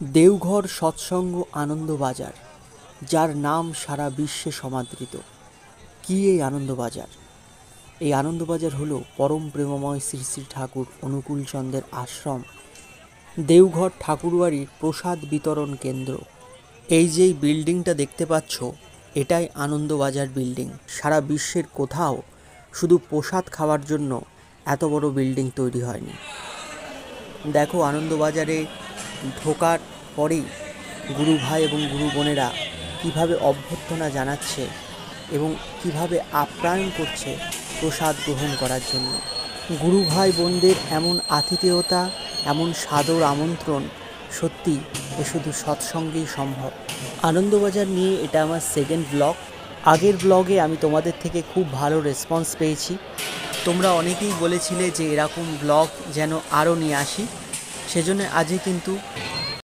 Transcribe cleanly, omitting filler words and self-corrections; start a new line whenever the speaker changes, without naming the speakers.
দেওঘর সৎসঙ্গ আনন্দবাজার, যার নাম সারা বিশ্বে সমাদৃত। কী এই আনন্দবাজার? এই আনন্দবাজার হলো পরম প্রেমময় শ্রী শ্রী ঠাকুর অনুকূলচন্দ্রের আশ্রম দেওঘর ঠাকুরবাড়ির প্রসাদ বিতরণ কেন্দ্র। এই যেই বিল্ডিংটা দেখতে পাচ্ছ, এটাই আনন্দবাজার বিল্ডিং। সারা বিশ্বের কোথাও শুধু প্রসাদ খাওয়ার জন্য এত বড় বিল্ডিং তৈরি হয়নি। দেখো, আনন্দবাজারে ঢোকার পরেই গুরু ভাই এবং গুরু বোনেরা কীভাবে অভ্যর্থনা জানাচ্ছে এবং কিভাবে আপ্যায়ন করছে প্রসাদ গ্রহণ করার জন্য। গুরু ভাই বোনদের এমন আতিথেয়তা, এমন সাদর আমন্ত্রণ, সত্যি এ শুধু সৎসঙ্গেই সম্ভব। আনন্দবাজার নিয়ে এটা আমার সেকেন্ড ব্লগ। আগের ব্লগে আমি তোমাদের থেকে খুব ভালো রেসপন্স পেয়েছি। তোমরা অনেকেই বলেছিলে যে এরকম ব্লগ যেন আরও নিয়ে আসি, সেজন্য আজকে কিন্তু